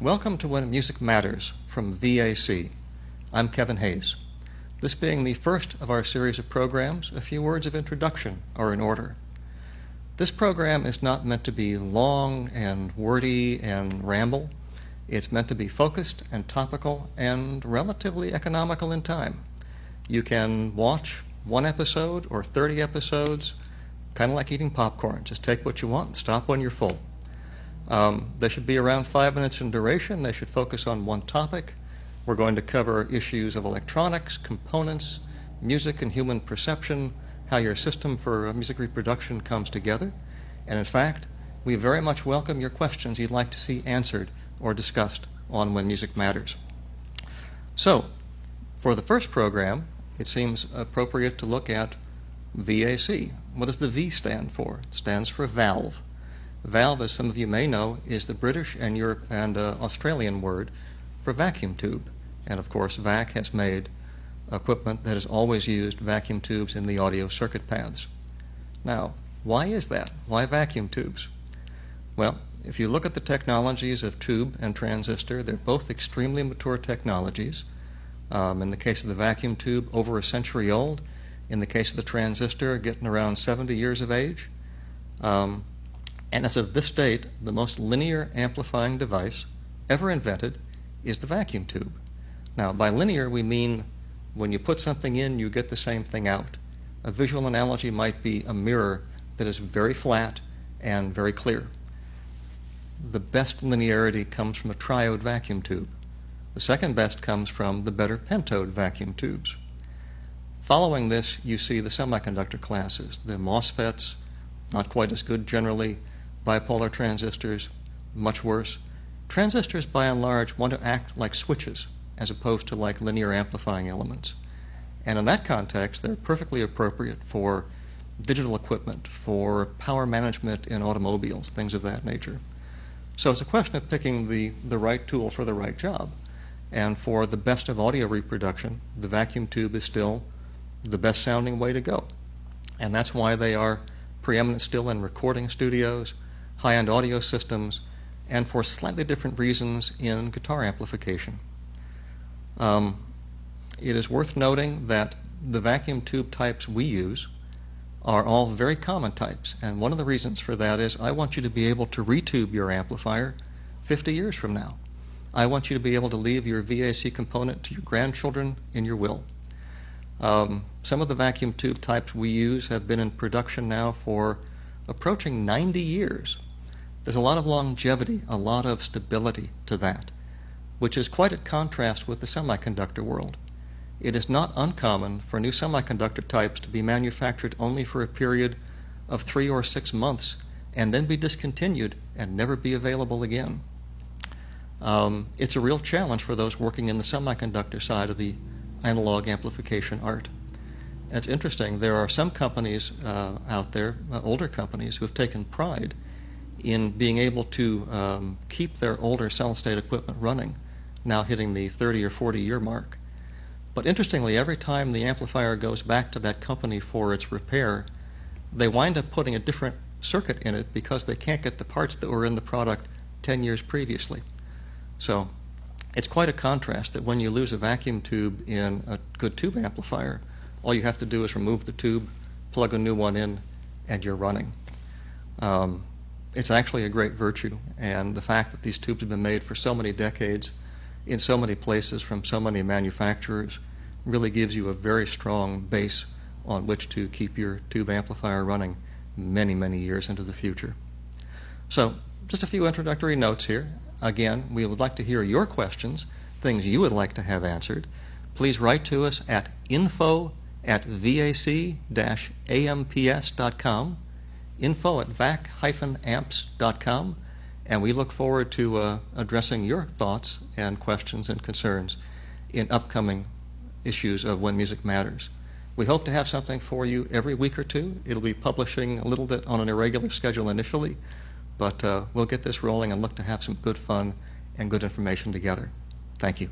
Welcome to When Music Matters from VAC. I'm Kevin Hayes. This being the first of our series of programs, a few words of introduction are in order. This program is not meant to be long and wordy and ramble. It's meant to be focused and topical and relatively economical in time. You can watch one episode or 30 episodes, kind of like eating popcorn. Just take what you want and stop when you're full. They should be around 5 minutes in duration. They should focus on one topic. We're going to cover issues of electronics, components, music and human perception, how your system for music reproduction comes together. And in fact, we very much welcome your questions you'd like to see answered or discussed on When Music Matters. So, for the first program, it seems appropriate to look at VAC. What does the V stand for? It stands for valve. Valve, as some of you may know, is the British and Australian word for vacuum tube. And of course, VAC has made equipment that has always used vacuum tubes in the audio circuit paths. Now, why is that? Why vacuum tubes? Well, if you look at the technologies of tube and transistor, they're both extremely mature technologies. In the case of the vacuum tube, over a century old. In the case of the transistor, getting around 70 years of age. And as of this date, the most linear amplifying device ever invented is the vacuum tube. Now, by linear, we mean when you put something in, you get the same thing out. A visual analogy might be a mirror that is very flat and very clear. The best linearity comes from a triode vacuum tube. The second best comes from the better pentode vacuum tubes. Following this, you see the semiconductor classes, the MOSFETs, not quite as good generally, bipolar transistors, much worse. Transistors, by and large, want to act like switches as opposed to like linear amplifying elements. And in that context, they're perfectly appropriate for digital equipment, for power management in automobiles, things of that nature. So it's a question of picking the right tool for the right job. And for the best of audio reproduction, the vacuum tube is still the best sounding way to go. And that's why they are preeminent still in recording studios, high-end audio systems, and for slightly different reasons in guitar amplification. It is worth noting that the vacuum tube types we use are all very common types, and one of the reasons for that is I want you to be able to retube your amplifier 50 years from now. I want you to be able to leave your VAC component to your grandchildren in your will. Some of the vacuum tube types we use have been in production now for approaching 90 years. There's a lot of longevity, a lot of stability to that, which is quite at contrast with the semiconductor world. It is not uncommon for new semiconductor types to be manufactured only for a period of 3 or 6 months and then be discontinued and never be available again. It's a real challenge for those working in the semiconductor side of the analog amplification art. And it's interesting, there are some companies out there, older companies, who have taken pride in being able to keep their older solid-state equipment running, now hitting the 30 or 40-year mark. But interestingly, every time the amplifier goes back to that company for its repair, they wind up putting a different circuit in it because they can't get the parts that were in the product 10 years previously. So it's quite a contrast that when you lose a vacuum tube in a good tube amplifier, all you have to do is remove the tube, plug a new one in, and you're running. It's actually a great virtue, and the fact that these tubes have been made for so many decades in so many places from so many manufacturers really gives you a very strong base on which to keep your tube amplifier running many, many years into the future. So, just a few introductory notes here. Again, we would like to hear your questions, things you would like to have answered. Please write to us at info@vac-amps.com, info@vac-amps.com, and we look forward to addressing your thoughts and questions and concerns in upcoming issues of When Music Matters. We hope to have something for you every week or two. It'll be publishing a little bit on an irregular schedule initially, but we'll get this rolling and look to have some good fun and good information together. Thank you.